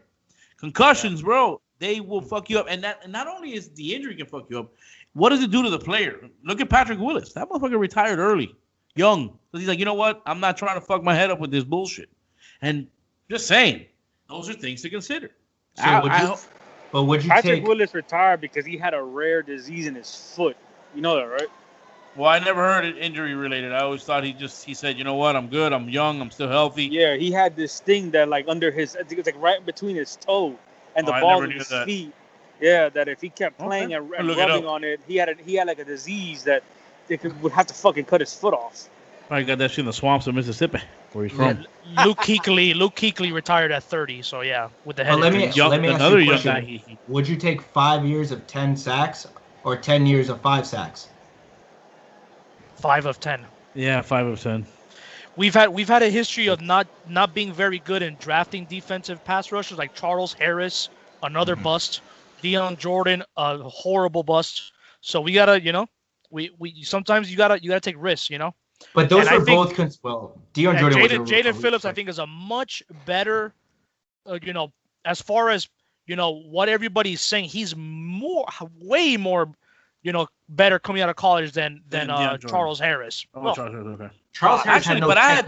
S1: Concussions, bro, they will fuck you up. And not only is the injury can fuck you up, what does it do to the player? Look at Patrick Willis. That motherfucker retired early, young. Because he's like, you know what? I'm not trying to fuck my head up with this bullshit. And just saying, those are things to consider.
S4: But would you
S3: Patrick Willis retired because he had a rare disease in his foot. You know that, right?
S1: Well, I never heard it injury related. I always thought he said, you know what? I'm good. I'm young. I'm still healthy.
S3: Yeah, he had this thing that like under his, I think it's like right between his toe and the ball of his feet. Yeah, that if he kept playing and rubbing on it, he had like a disease that would have to fucking cut his foot off.
S1: Probably got that shit in the swamps of Mississippi, where he's from.
S2: Luke Kuechly retired at 30, so yeah, with the head.
S4: Let me ask you a question. Would you take 5 years of 10 sacks or 10 years of 5 sacks?
S2: 5 of 10.
S1: Yeah, 5 of 10.
S2: We've had a history of not being very good in drafting defensive pass rushers, like Charles Harris, another bust. Deion Jordan, a horrible bust. So we gotta, we sometimes you gotta take risks,
S4: But those are both Deion Jordan.
S2: Jaden Phillips, I think, is a much better, as far as what everybody's saying. He's way more, better coming out of college than Charles Harris.
S4: Charles Harris
S1: actually, but I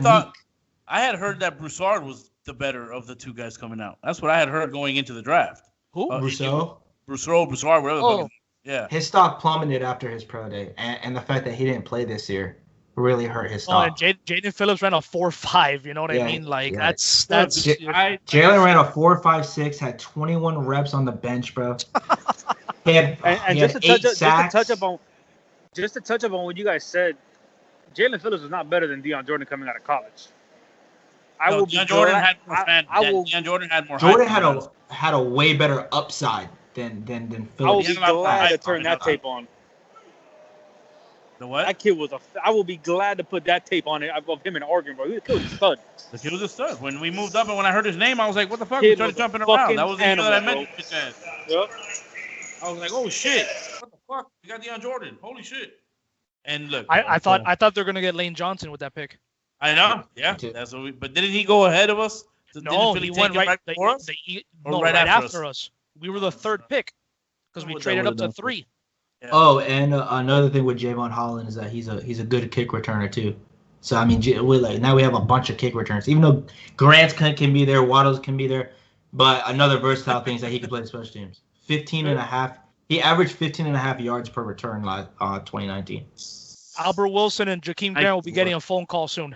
S1: had heard that Broussard was the better of the two guys coming out. That's what I had heard going into the draft.
S2: Who?
S1: Broussard, whatever. Yeah.
S4: His stock plummeted after his pro day, and the fact that he didn't play this year really hurt his stock.
S2: And Jaden Phillips ran a 4.5. You know what I mean? Like that's.
S4: Jalen ran a 4.56, had 21 reps on the bench, bro. He had
S3: just to touch up on what you guys said, Jalen Phillips was not better than Deion Jordan coming out of college.
S1: Jordan
S4: had a way better upside than Phillips.
S3: I will be glad to turn that tape on.
S1: The what?
S3: That kid was I will be glad to put that tape on it of him in Oregon, bro. He was a stud.
S1: The kid was a stud. When we moved up and when I heard his name, I was like, what the fuck? He started jumping around. That was the year that I met his ass. Yep. I was like, oh shit. What the fuck? You got Deion Jordan. Holy shit. And look.
S2: I thought they were gonna get Lane Johnson with that pick.
S1: I know. Yeah. That's what but didn't he go ahead of us?
S2: No, he went right after us. We were the third pick because we traded up to 3.
S1: Yeah.
S4: Oh, and another thing with Javon Holland is that he's a good kick returner too. So I mean, now we have a bunch of kick returns. Even though Grant can be there, Waddles can be there, but another versatile thing is that he can play special teams. 15.5. He averaged 15.5 yards per return 2019.
S2: Albert Wilson and Jakeem Grant will be getting a phone call soon.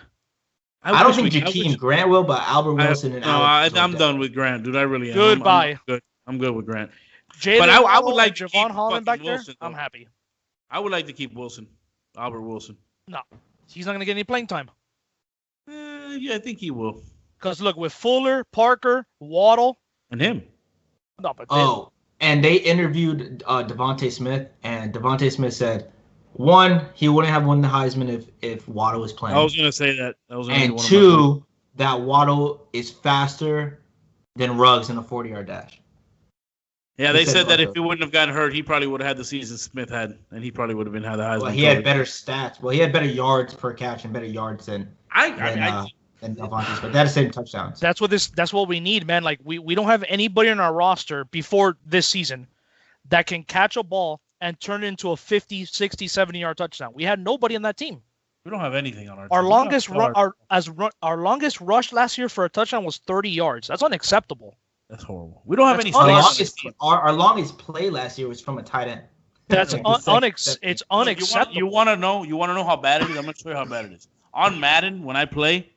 S4: I don't think Jakeem Grant will, but Albert Wilson and Alex.
S1: I'm done with Grant, dude. I really am.
S2: Goodbye.
S1: I'm good with Grant.
S2: But I would like Javon Holland back there. Wilson, I'm happy.
S1: I would like to keep Wilson, Albert Wilson.
S2: No, he's not going to get any playing time.
S1: Yeah, I think he will.
S2: Because look, with Fuller, Parker, Waddle,
S1: and him.
S2: No, but
S4: and they interviewed Devontae Smith, and Devontae Smith said, one, he wouldn't have won the Heisman if Waddle was playing.
S1: I was going to say that.
S4: And 2, that Waddle is faster than Ruggs in a 40-yard dash.
S1: Yeah, they said that if he wouldn't have gotten hurt, he probably would have had the season Smith had, and he probably would have been had the Heisman.
S4: Well, he had better stats. Well, he had better yards per catch and better yards than Devontae Smith. They had the same touchdowns.
S2: That's what we need, man. Like we don't have anybody on our roster before this season that can catch a ball and turn it into a 50, 60, 70-yard touchdown. We had nobody on that team.
S1: We don't have anything on our
S2: team. Our longest rush last year for a touchdown was 30 yards. That's unacceptable.
S1: That's horrible. We don't have any.
S4: Our longest play last year was from a tight end.
S2: It's unacceptable.
S1: You want to know how bad it is? I'm going to show you how bad it is. On Madden, when I play,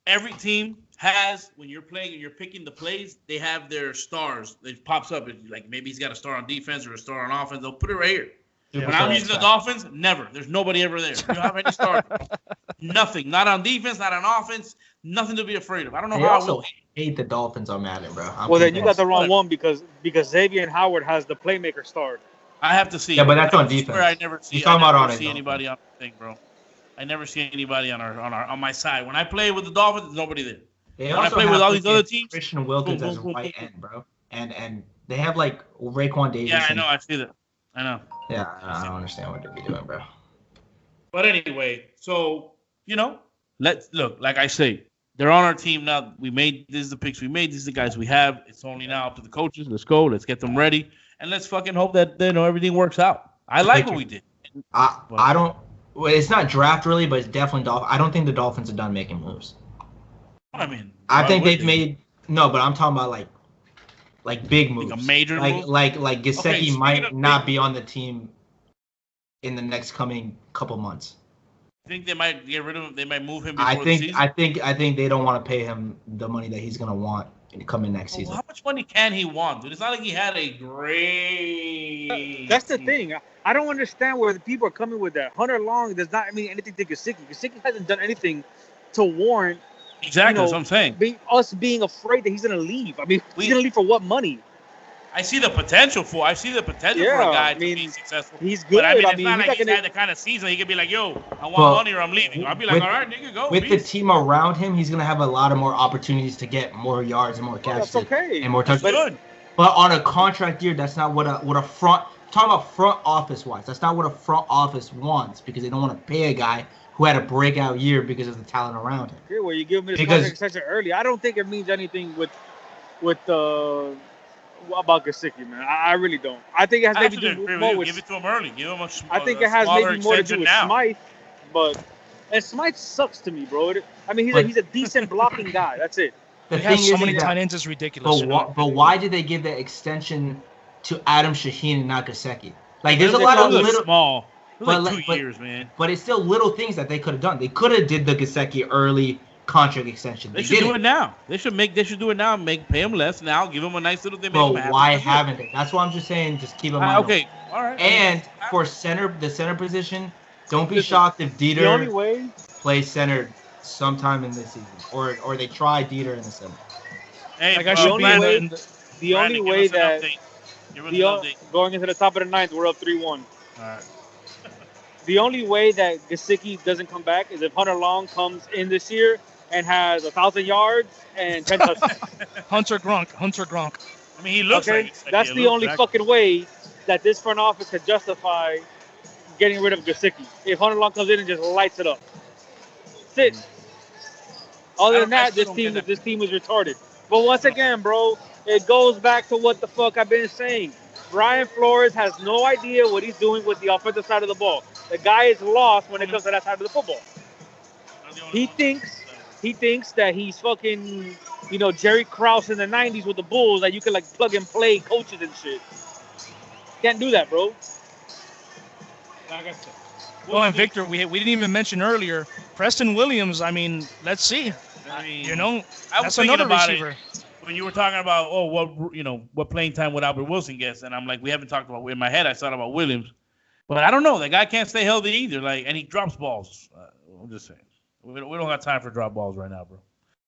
S1: every team has, when you're playing and you're picking the plays, they have their stars. It pops up. It's like maybe he's got a star on defense or a star on offense. They'll put it right here. Yeah, when I'm using the Dolphins, never. There's nobody ever there. You don't have any stars. Nothing. Not on defense, not on offense. Nothing to be afraid of. I don't know how I will
S4: hate the Dolphins on Madden, bro.
S3: Well, then you got the wrong one because Xavier Howard has the playmaker star.
S1: I have to see.
S4: Yeah, but that's on defense.
S1: I never see anybody on the thing, bro. I never see anybody on my side. When I play with the Dolphins, there's nobody there.
S4: When
S1: I play with all these other teams,
S4: Christian Wilkins as a white end, bro, and they have like Raekwon Davis.
S1: Yeah, I know. I see that. I know.
S4: Yeah, I don't understand what they'd be doing, bro.
S1: But anyway, so let's look. Like I say, they're on our team now. We made this is the picks we made. These are the guys we have. It's only now up to the coaches. Let's go. Let's get them ready, and let's fucking hope that everything works out. I like what we did.
S4: I don't. Well, it's not draft really, but it's definitely Dolphins. I don't think the Dolphins are done making moves.
S1: I mean,
S4: I think they've made no, but I'm talking about like big moves,
S1: like a major
S4: like
S1: move?
S4: like Gesicki might not
S1: big...
S4: be on the team in the next coming couple months.
S1: I think they might get rid of him. They might move him.
S4: I think
S1: the season.
S4: I think they don't want to pay him the money that he's gonna want in coming next season.
S1: How much money can he want, dude? It's not like he had a great.
S3: That's the thing. I don't understand where the people are coming with that. Hunter Long does not mean anything to Gesicki. Gesicki hasn't done anything to warrant.
S1: Exactly, that's what I'm saying.
S3: Us being afraid that he's gonna leave. I mean, he's gonna leave for what money?
S1: I see the potential for a guy to be successful.
S3: He's good.
S1: But I mean, it's not like he's had the kind of season he could be like, yo, I want money or I'm leaving. I'll be like, all right, nigga, go.
S4: With the team around him, he's going to have a lot of more opportunities to get more yards and more catches.
S3: That's okay.
S4: And more touchdowns. But on a contract year, that's not what a front – talking about front office-wise, that's not what a front office wants because they don't want to pay a guy who had a breakout year because of the talent around him.
S3: Okay, well, you give him this contract extension early. I don't think it means anything with about Gesicki, man. I really don't. I think it has maybe to do more with.
S1: Give it to him early. Give him
S3: I think it has maybe more to do with Smythe, and Smythe sucks to me, bro. I mean, he's a decent blocking guy. That's it.
S2: He has so many tight ends, it's ridiculous.
S4: But why did they give the extension to Adam Shaheen and not Gesicki? Like, there's a lot of little
S1: small.
S4: But
S1: like 2 years, man.
S4: But it's still little things that they could have done. They could have did the Gesicki early contract extension.
S1: They should do it now. They should do it now. Pay him less now. Give him a nice little thing.
S4: But why haven't they? That's what I'm just saying. Just keep in mind.
S1: Okay, all right.
S4: And for the center position, don't be shocked if Dieter plays center sometime in this season, or they try Dieter in the center.
S1: Hey,
S3: the only way that going into the top of the ninth, we're up 3-1.
S1: All right.
S3: The only way that Gesicki doesn't come back is if Hunter Long comes in this year and has 1,000 yards and 10 touchdowns.
S2: Hunter Gronk.
S1: I mean, he looks like
S3: that's the only fucking way that this front office could justify getting rid of Gesicki. If Hunter Long comes in and just lights it up. That's it. Other than that, this team is retarded. But once again, bro, it goes back to what the fuck I've been saying. Brian Flores has no idea what he's doing with the offensive side of the ball. The guy is lost when it comes to that side of the football. He thinks that he's fucking, Jerry Krause in the 90s with the Bulls, that you can like plug and play coaches and shit. Can't do that, bro.
S1: Like I said.
S2: Well, and Victor, we didn't even mention earlier, Preston Williams. I mean, let's see. That's another receiver.
S1: When you were talking about, what playing time would Albert Wilson gets, and I'm like, we haven't talked about. In my head, I thought about Williams, but I don't know. That guy can't stay healthy either. And he drops balls. I'm just saying, we don't have time for drop balls right now, bro.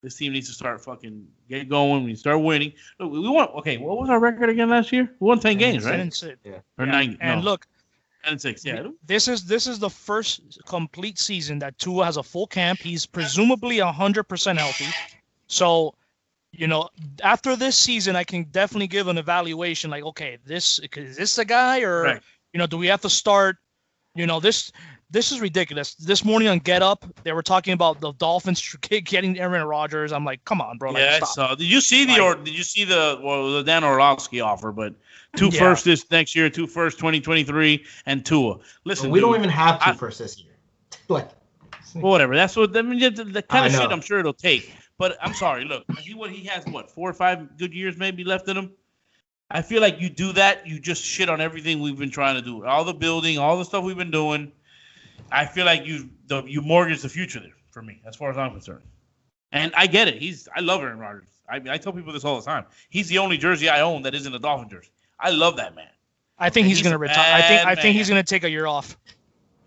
S1: This team needs to start fucking get going. We start winning. Look, we want. Okay, what was our record again last year? We won 10 games, right?
S2: 10-6.
S1: Yeah. Or 9.
S2: And look.
S1: 10-6. Yeah.
S2: This is the first complete season that Tua has a full camp. He's presumably 100% healthy. So. After this season, I can definitely give an evaluation. Like, okay, is this the guy, or
S1: right.
S2: Do we have to start? This is ridiculous. This morning on Get Up, they were talking about the Dolphins getting Aaron Rodgers. I'm like, come on, bro.
S1: Yeah, stop. Did you see the Dan Orlovsky offer? But 2 firsts this next year, 2 firsts 2023, and Tua. Listen,
S4: we don't even have 2 firsts this year.
S1: Whatever. That's what the kind of shit I'm sure it'll take. But I'm sorry, look, he has 4 or 5 good years maybe left in him. I feel like you do that, you just shit on everything we've been trying to do. All the building, all the stuff we've been doing. I feel like you mortgage the future there for me, as far as I'm concerned. And I get it. I love Aaron Rodgers. I tell people this all the time. He's the only jersey I own that isn't a Dolphin jersey. I love that man.
S2: I think he's going to retire. I think he's going to take a year off.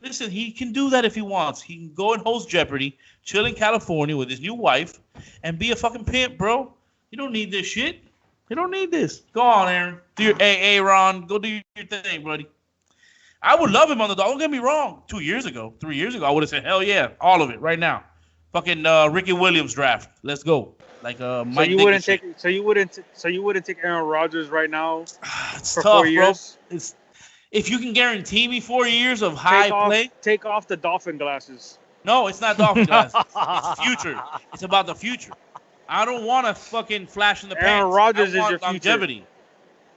S1: Listen, he can do that if he wants. He can go and host Jeopardy, chill in California with his new wife, and be a fucking pimp, bro. You don't need this shit. You don't need this. Go on, Aaron. Do your Ron. Go do your thing, buddy. I would love him on the Dolphins. Don't get me wrong. 3 years ago, I would have said, hell yeah, all of it right now. Fucking Ricky Williams draft. Let's go. Like Mike. So
S3: you wouldn't take Aaron Rodgers right now
S1: it's
S3: for
S1: tough,
S3: 4 years?
S1: Bro. if you can guarantee me 4 years of high play.
S3: Take off the dolphin glasses.
S1: No, it's not dolphin glasses. It's future. It's about the future. I don't want to fucking flash in the pants.
S3: Aaron Rodgers is your
S1: longevity.
S3: future.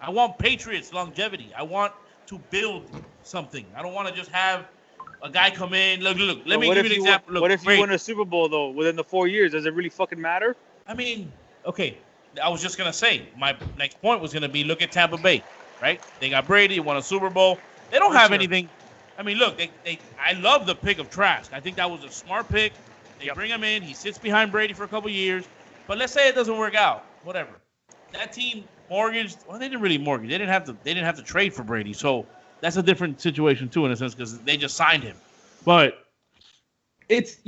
S1: I want Patriots longevity. I want to build something. I don't want to just have a guy come in. Look. Let me give you an example. Look,
S3: what if you win a Super Bowl though within the 4 years? Does it really fucking matter?
S1: I mean, okay. I was just gonna say my next point was gonna be look at Tampa Bay, right? They got Brady, won a Super Bowl. They don't have anything. I mean, look, I love the pick of Trask. I think that was a smart pick. They bring him in. He sits behind Brady for a couple years. But let's say it doesn't work out. Whatever. That team mortgaged. Well, they didn't really mortgage. They didn't have to trade for Brady. So that's a different situation too, in a sense, because they just signed him. But it's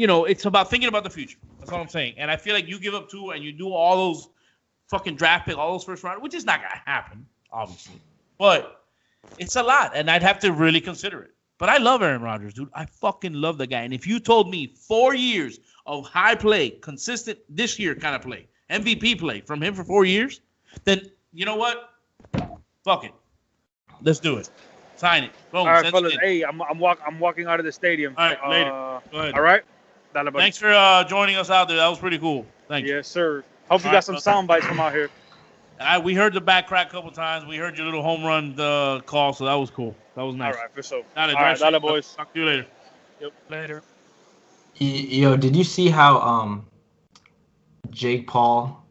S1: about thinking about the future. That's all I'm saying. And I feel like you give up two and you do all those fucking draft pick, all those first round, which is not gonna happen, obviously. But it's a lot, and I'd have to really consider it. But I love Aaron Rodgers, dude. I fucking love the guy. And if you told me 4 years of high play, consistent this year kind of play, MVP play from him for 4 years, then you know what? Fuck it. Let's do it. Sign it. Boom.
S3: All right, fellas. Hey, I'm walking out of the stadium.
S1: All right, later. Go ahead.
S3: All right.
S1: Thanks for joining us out there. That was pretty cool. Thanks.
S3: Yes, sir. Hope you got some sound bites from out here.
S1: We heard the back crack a couple times. We heard your little home run call, so that was cool. That was nice.
S3: All right, for sure.
S1: All right, boys. Talk to you later.
S2: Yep, later.
S4: Yo, did you see how Jake Paul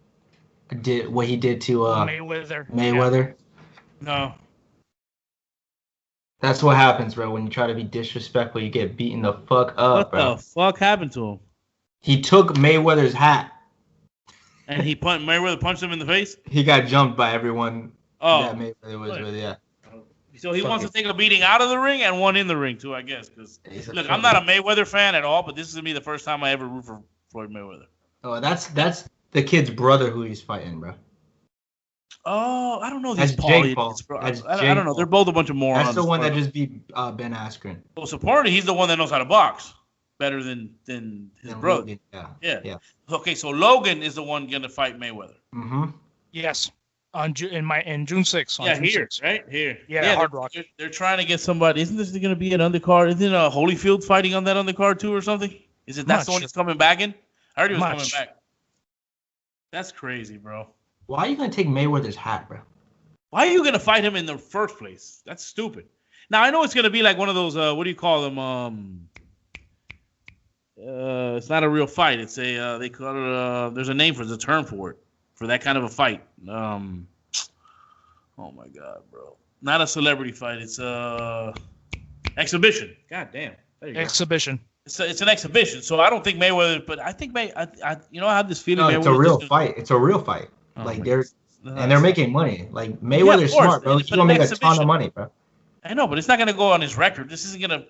S4: did what he did to Mayweather?
S1: No.
S4: That's what happens, bro. When you try to be disrespectful, you get beaten the fuck up, bro.
S1: What the fuck happened to him?
S4: He took Mayweather's hat.
S1: And Mayweather punched him in the face?
S4: He got jumped by everyone that Mayweather was with, yeah.
S1: So he wants to take a beating out of the ring and one in the ring, too, I guess. Because look, I'm not a Mayweather fan at all, but this is going to be the first time I ever root for Floyd Mayweather.
S4: Oh, that's the kid's brother who he's fighting, bro.
S1: Oh, I don't know these
S4: Paul idiots, bro.
S1: I don't know. They're both a bunch of morons.
S4: That's the one that just beat Ben Askren.
S1: Well, supposedly he's the one that knows how to box better than his brother.
S4: Logan. Yeah.
S1: Okay, so Logan is the one going to fight Mayweather.
S4: Mm-hmm.
S2: Yes. In June 6th.
S1: Yeah, here, right? Here.
S2: Yeah, Hard Rock.
S1: They're trying to get somebody. Isn't this going to be an undercard? Isn't Holyfield fighting on that undercard too or something? That's the one he's coming back in? I heard he was coming back. That's crazy, bro.
S4: Why are you going to take Mayweather's hat, bro?
S1: Why are you going to fight him in the first place? That's stupid. Now, I know it's going to be like one of those, what do you call them? It's not a real fight. It's they call it, there's a name for the term for it, for that kind of a fight. Oh my God, bro. Not a celebrity fight. It's exhibition. God damn. There you
S2: exhibition.
S1: Go. It's an exhibition. So I don't think Mayweather, but I think I have this feeling.
S4: No, it's a real fight. It's a real fight. Oh, like they're making money. Like Mayweather's smart, bro. He's gonna make a ton of money, bro.
S1: I know, but it's not gonna go on his record. This isn't gonna,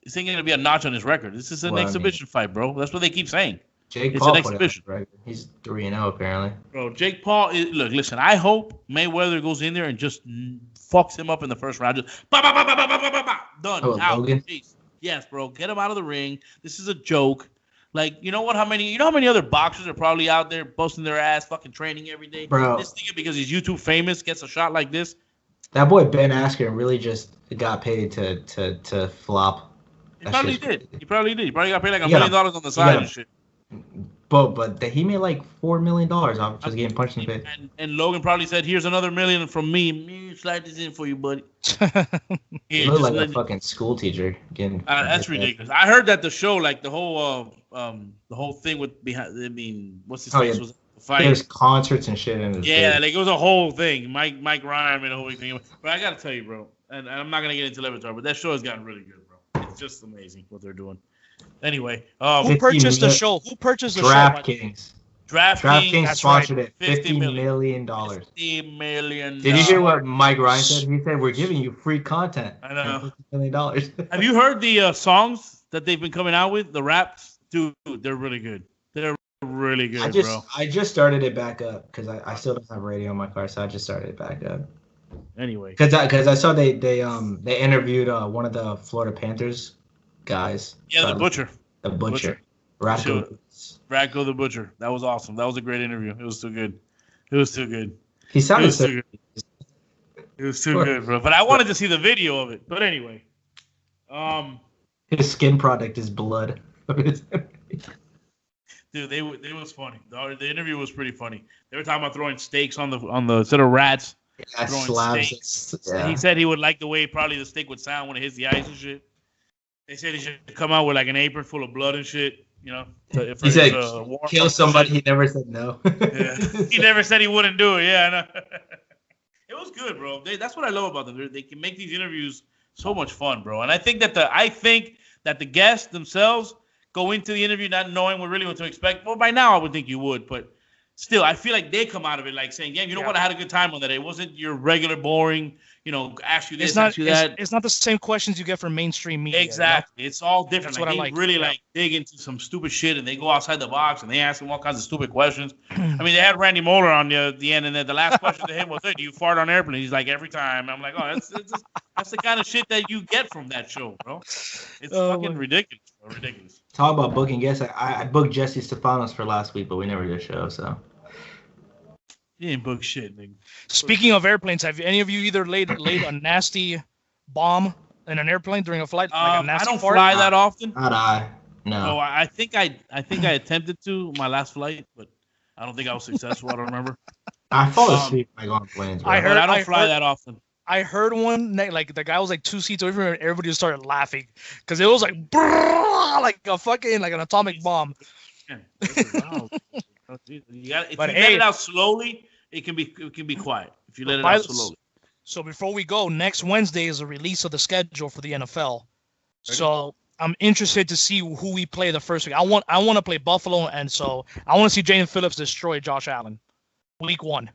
S1: this ain't gonna be a notch on his record. This is an exhibition fight, bro. That's what they keep saying.
S4: Jake Paul, an exhibition. Right? He's 3-0 apparently.
S1: Bro, Jake Paul. Listen. I hope Mayweather goes in there and just fucks him up in the first round. Just done.
S4: Oh,
S1: out.
S4: Logan?
S1: Yes, bro. Get him out of the ring. This is a joke. Like, you know what? How many other boxers are probably out there busting their ass, fucking training every day?
S4: Bro,
S1: this nigga, because he's YouTube famous, gets a shot like this.
S4: That boy Ben Askren really just got paid to flop.
S1: He probably did. He probably got paid like $1 million on the side and shit.
S4: But he made like $4 million off just getting punched in the face.
S1: And Logan probably said, "Here's another $1 million from me. Slide this in for you, buddy."
S4: He looked like a fucking school teacher getting.
S1: That's ridiculous. I heard that the show, like the whole thing with behind. I mean, what's his face was fight.
S4: There's concerts and shit in it.
S1: Yeah, like it was a whole thing. Mike Ryan made a whole thing. But I gotta tell you, bro, and I'm not gonna get into Levitar, but that show has gotten really good, bro. It's just amazing what they're doing. Anyway,
S2: who purchased the show? Who purchased the
S4: DraftKings.
S1: DraftKings
S4: sponsored it. $50 million.
S1: $50 million.
S4: Did you hear what Mike Ryan said? He said, "We're giving you free content."
S1: I know.
S4: $50 million.
S1: Have you heard the songs that they've been coming out with? The raps, dude, they're really good. They're really good, bro.
S4: I just started it back up because I still don't have radio in my car, so I just started it back up.
S1: Anyway,
S4: because I saw they interviewed one of the Florida Panthers guys.
S1: Yeah, the Butcher.
S4: The Butcher.
S1: Radko the Butcher. That was awesome. That was a great interview. It was too good.
S4: He sounded so good.
S1: It was too good, bro. But I wanted to see the video of it. But anyway,
S4: his skin product is blood.
S1: Dude, it was funny. The interview was pretty funny. They were talking about throwing steaks on the instead of rats.
S4: Yeah,
S1: throwing steaks. Yeah. He said he would like the way probably the steak would sound when it hits the ice and shit. They said he should come out with like an apron full of blood and shit. You know,
S4: he said kill somebody. He never said no.
S1: Yeah. He never said he wouldn't do it. Yeah, I know. It was good, bro. That's what I love about them. They can make these interviews so much fun, bro. And I think that the guests themselves go into the interview not knowing what to expect. Well, by now I would think you would, but still, I feel like they come out of it like saying, "Yeah, you know what? I had a good time on that. It wasn't your regular boring, ask you this, ask you that."
S2: It's not the same questions you get from mainstream media.
S1: Exactly. It's all different.
S2: That's what I like.
S1: Really dig into some stupid shit, and they go outside the box and they ask him all kinds of stupid questions. I mean, they had Randy Moeller on the end, and then the last question to him was, "Hey, do you fart on airplane?" He's like, "Every time." I'm like, "Oh, that's the kind of shit that you get from that show, bro. It's fucking ridiculous, bro. Ridiculous."
S4: Talk about booking guests. I booked Jesse Stefanos for last week, but we never did a show, so.
S1: You didn't book shit, nigga.
S2: Speaking of airplanes, have any of you either laid a nasty bomb in an airplane during a flight? Like a nasty
S1: I don't
S2: fart?
S1: fly that often.
S4: Not I. No.
S1: No, I think I attempted to my last flight, but I don't think I was successful. I don't remember.
S4: I fall asleep when I go on planes. Bro.
S1: I don't fly that often.
S2: I heard one like the guy was like 2 seats away from him, and everybody just started laughing because it was like like a fucking like an atomic bomb.
S1: Wow. If you let it out slowly, it can be quiet. If you let it out slowly.
S2: So before we go, next Wednesday is a release of the schedule for the NFL. So I'm interested to see who we play the first week. I want to play Buffalo, and so I want to see Jalen Phillips destroy Josh Allen, week 1.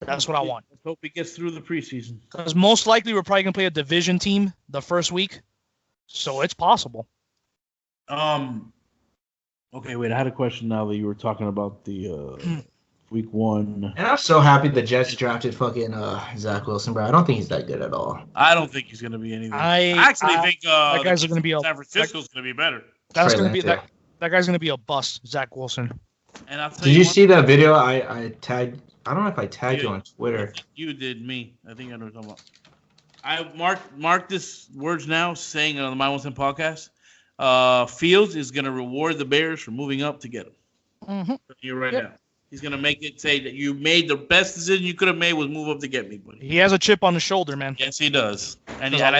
S2: That's what I want.
S1: Let's hope he gets through the preseason.
S2: Because most likely we're probably gonna play a division team the first week, so it's possible.
S1: Okay, wait. I had a question now that you were talking about the week 1.
S4: And I'm so happy the Jets drafted fucking Zach Wilson, bro. I don't think he's that good at all.
S1: I don't think he's gonna be anything.
S2: I
S1: actually think
S2: that guy's gonna be
S1: San Francisco's gonna be better.
S2: That's gonna be that guy's gonna be a bust, Zach Wilson.
S1: And I'll tell
S4: Did you see that video I tagged? I don't know if I tagged you on Twitter.
S1: You did me. I think I know what you're talking about. I marked this words now saying on the My 1 podcast. Fields is going to reward the Bears for moving up to get him.
S2: Mm-hmm.
S1: You're right now. He's going to make it say that you made the best decision you could have made was move up to get me, buddy.
S2: He has a chip on his shoulder, man.
S1: Yes, he does. And
S2: a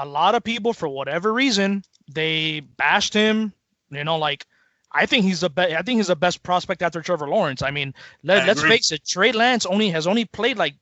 S2: lot of people, for whatever reason, they bashed him. I think he's the best prospect after Trevor Lawrence. I mean, let's face it. Trey Lance has only played like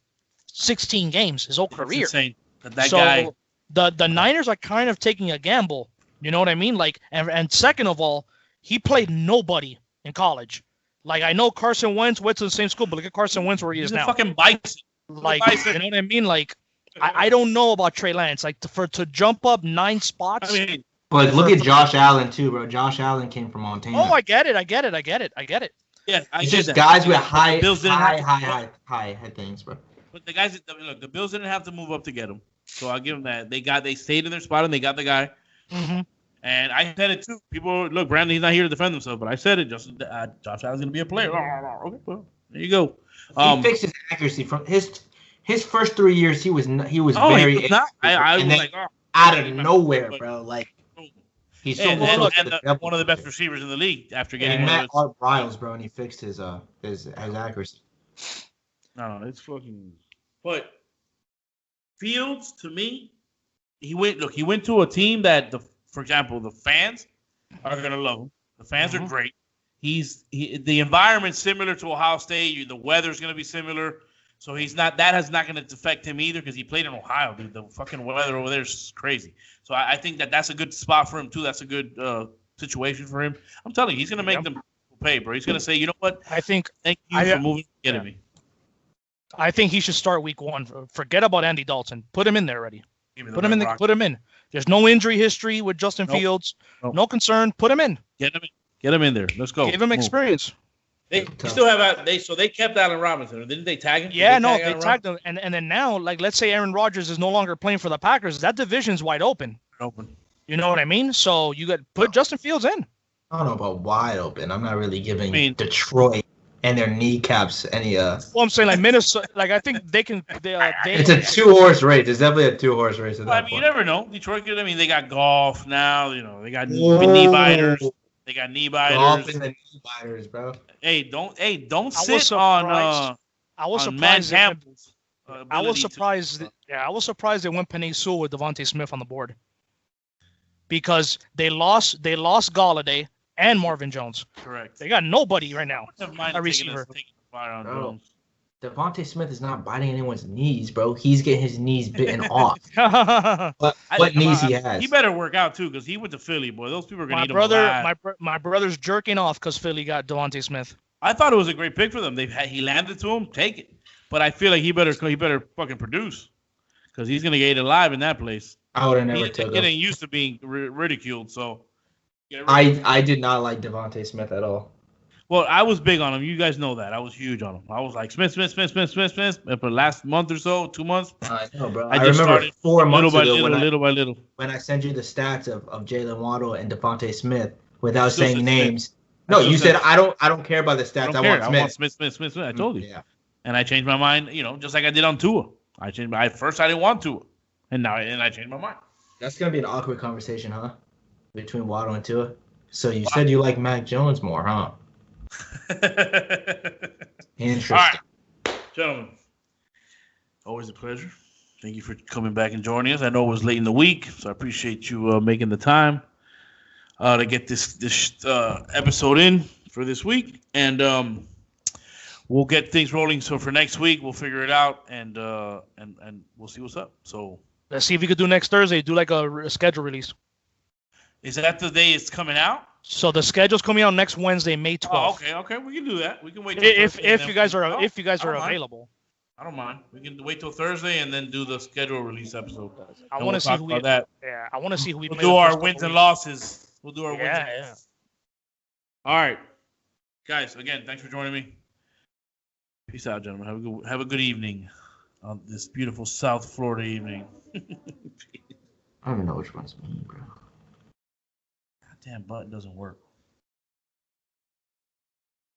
S2: 16 games his whole career.
S1: Insane. That guy.
S2: The Niners are kind of taking a gamble. You know what I mean? Like, and second of all, he played nobody in college. Like, I know Carson Wentz went to the same school, but look at Carson Wentz where he is now.
S1: He's a fucking bison.
S2: Like, you know what I mean? Like, I don't know about Trey Lance. Like, to jump up 9 spots.
S1: I mean.
S4: But look at Josh Allen too, bro. Josh Allen came from Montana.
S2: Oh, I get it.
S1: Yeah,
S4: it's just guys with high things, bro.
S1: But the Bills didn't have to move up to get him, so I'll give them that. They stayed in their spot and they got the guy.
S2: Mm-hmm.
S1: And I said it too. People look, Brandon, he's not here to defend himself, but I said it. Josh Allen's gonna be a player. Okay, well, there you go.
S4: He fixed his accuracy from his first 3 years. He was very.
S1: He was not. I was like,
S4: out of nowhere, bro. Like. He's so
S1: one of the best receivers in the league after getting
S4: Matt Riles, bro, and he fixed his accuracy.
S1: No, it's fucking. But Fields, to me, he went to a team that for example, the fans are gonna love him. The fans are great. The environment's similar to Ohio State. The weather's gonna be similar. So that is not going to affect him either because he played in Ohio, dude. The fucking weather over there is crazy. So I think that's a good spot for him, too. That's a good situation for him. I'm telling you, he's going to make them pay, bro. He's going to say, you know what?
S2: Thank
S1: you for moving getting me.
S2: I think he should start week 1. Forget about Andy Dalton. Put him in there already. Put him in. There's no injury history with Justin Fields. Nope. No concern. Put him in.
S1: Get him in there. Let's go.
S2: Give him experience.
S1: They still have they kept Allen Robinson, didn't they tag him?
S2: Yeah, they tagged him, and then now, like, let's say Aaron Rodgers is no longer playing for the Packers, that division's wide open. You know what I mean? So you got put Justin Fields in.
S4: I don't know about wide open. I'm not really giving Detroit and their kneecaps any.
S2: Well, I'm saying like Minnesota. Like I think they can.
S4: It's a 2-horse race. It's definitely a 2-horse race at that point.
S1: You never know. Detroit could. I mean, they got golf now. You know, they got knee biters. They got knee biters.
S4: Golf and the knee biters, bro.
S1: Hey, don't sit on.
S2: I was surprised. I was surprised. I was surprised they went Penei Sewell with Devontae Smith on the board because they lost Galladay and Marvin Jones.
S1: Correct.
S2: They got nobody right now. A receiver.
S4: Devontae Smith is not biting anyone's knees, bro. He's getting his knees bitten off. What knees he has?
S1: He better work out too, because he went to Philly, boy. Those people are gonna eat him alive.
S2: My brother's jerking off because Philly got Devontae Smith.
S1: I thought it was a great pick for them. He landed to him, take it. But I feel like he better fucking produce, because he's gonna get alive in that place.
S4: I would have never took him.
S1: Getting used to being ridiculed, so.
S4: I did not like Devontae Smith at all.
S1: Well, I was big on him. You guys know that. I was huge on him. I was like, Smith. And for the last month or so, 2 months.
S4: I know, bro.
S1: I just
S4: remember 4 months ago
S1: little by little.
S4: When I sent you the stats of Jalen Waddle and Devontae Smith without saying names. No, you said I don't care about the stats. I want Smith.
S1: Smith. I told you.
S4: Yeah.
S1: And I changed my mind, just like I did on Tua. I didn't want Tua. And I changed my mind.
S4: That's gonna be an awkward conversation, huh? Between Waddle and Tua. So you said you like Mac Jones more, huh? Interesting.
S1: All right, gentlemen. Always a pleasure. Thank you for coming back and joining us. I know it was late in the week, so I appreciate you making the time to get this episode in for this week, and we'll get things rolling. So for next week, we'll figure it out, and we'll see what's up. So
S2: let's see if we could do next Thursday. Do like a schedule release.
S1: Is that the day it's coming out?
S2: So the schedule's coming out next Wednesday, May 12th.
S1: Oh, okay, we can do that. We can wait till
S2: if
S1: Thursday
S2: you guys are available.
S1: I don't mind. We can wait till Thursday and then do the schedule release episode.
S2: I want to see who we. Yeah, I want to see who we.
S1: We'll do our wins and losses. We'll do our wins.
S2: Yeah.
S1: All right, guys. Again, thanks for joining me. Peace out, gentlemen. Have a good evening on this beautiful South Florida evening.
S4: I don't even know which one's me, bro.
S1: Damn button doesn't work.